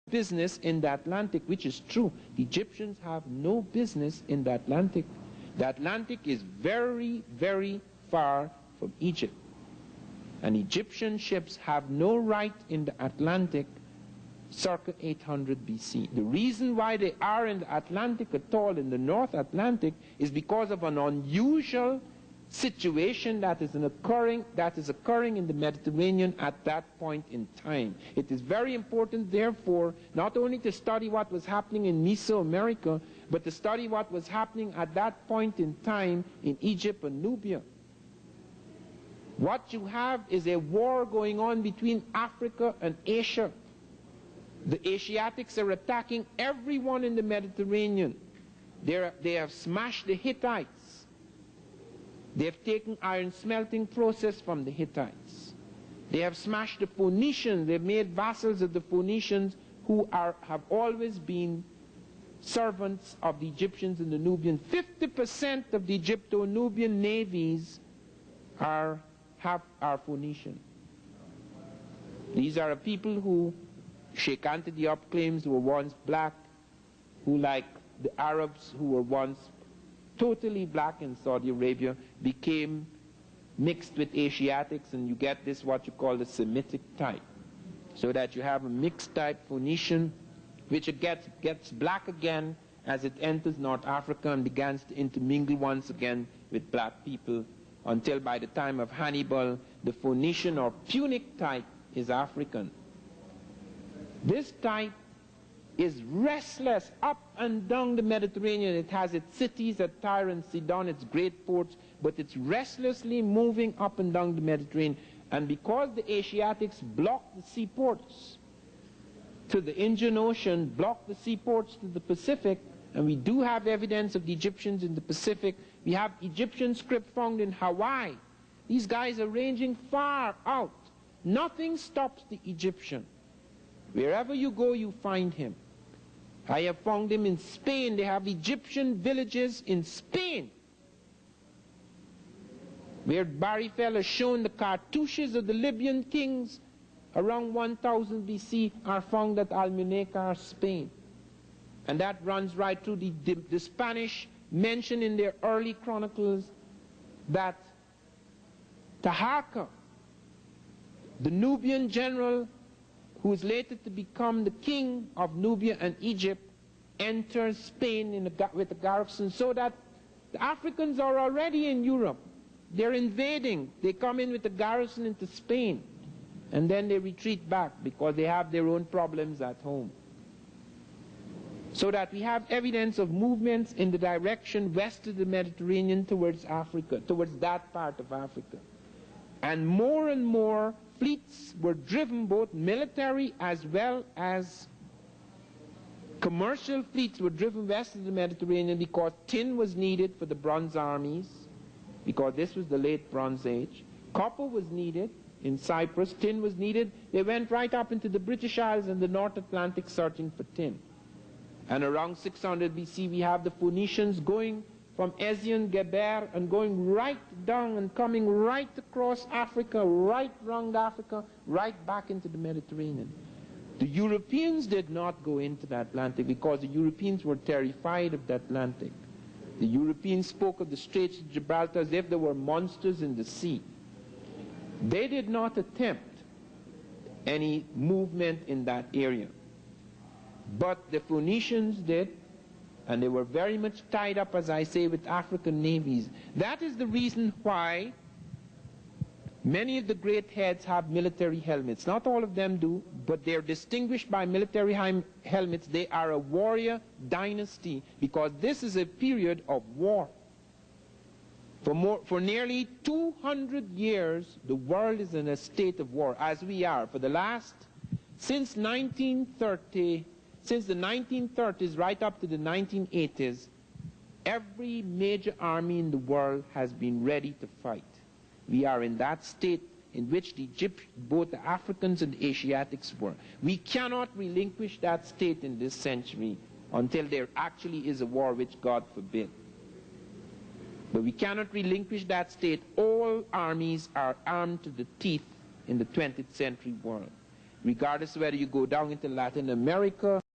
business in the Atlantic, which is true. The Egyptians have no business in the Atlantic. The Atlantic is very, very far from Egypt. And Egyptian ships have no right in the Atlantic circa 800 BC. The reason why they are in the Atlantic at all, in the North Atlantic, is because of an unusual situation that is occurring in the Mediterranean at that point in time. It is very important, therefore, not only to study what was happening in Mesoamerica, but to study what was happening at that point in time in Egypt and Nubia. What you have is a war going on between Africa and Asia. The Asiatics are attacking everyone in the Mediterranean. They have smashed the Hittites. They have taken iron smelting process from the Hittites. They have smashed the Phoenicians. They have made vassals of the Phoenicians who have always been servants of the Egyptians and the Nubians. 50% of the Egypto-Nubian navies are Phoenician. These are people who Sheikh Anta Diop claims were once black, who, like the Arabs who were once totally black in Saudi Arabia, became mixed with Asiatics, and you get this, what you call the Semitic type. So that you have a mixed type Phoenician, which it gets black again as it enters North Africa and begins to intermingle once again with black people, until by the time of Hannibal, the Phoenician or Punic type is African. This type is restless up and down the Mediterranean. It has its cities at Tyre and Sidon, its great ports, but it's restlessly moving up and down the Mediterranean. And because the Asiatics block the seaports to the Indian Ocean, block the seaports to the Pacific, and we do have evidence of the Egyptians in the Pacific. We have Egyptian script found in Hawaii. These guys are ranging far out. Nothing stops the Egyptian. Wherever you go, you find him. I have found him in Spain. They have Egyptian villages in Spain, where Barifel has shown the cartouches of the Libyan kings around 1000 BC are found at Almunecar, Spain. And that runs right through the Spanish mention in their early chronicles that Taharqa, the Nubian general who is later to become the king of Nubia and Egypt, enters Spain with a garrison, so that the Africans are already in Europe. They're invading. They come in with a garrison into Spain, and then they retreat back because they have their own problems at home. So that we have evidence of movements in the direction west of the Mediterranean towards Africa, towards that part of Africa. And more fleets were driven, both military as well as commercial fleets were driven west of the Mediterranean, because tin was needed for the bronze armies, because this was the late Bronze Age. Copper was needed in Cyprus, tin was needed. They went right up into the British Isles and the North Atlantic searching for tin. And around 600 BC we have the Phoenicians going from Ezion Geber and going right down and coming right across Africa, right round Africa, right back into the Mediterranean. The Europeans did not go into the Atlantic because the Europeans were terrified of the Atlantic. The Europeans spoke of the Straits of Gibraltar as if there were monsters in the sea. They did not attempt any movement in that area. But the Phoenicians did, and they were very much tied up, as I say, with African navies. That is the reason why many of the great heads have military helmets. Not all of them do, but they're distinguished by military helmets. They are a warrior dynasty, because this is a period of war. For nearly 200 years, the world is in a state of war, as we are. For the last, since the 1930s right up to the 1980s, every major army in the world has been ready to fight. We are in that state in which both the Africans and the Asiatics were. We cannot relinquish that state in this century until there actually is a war, which God forbid. But we cannot relinquish that state. All armies are armed to the teeth in the 20th century world. regardless of whether you go down into Latin America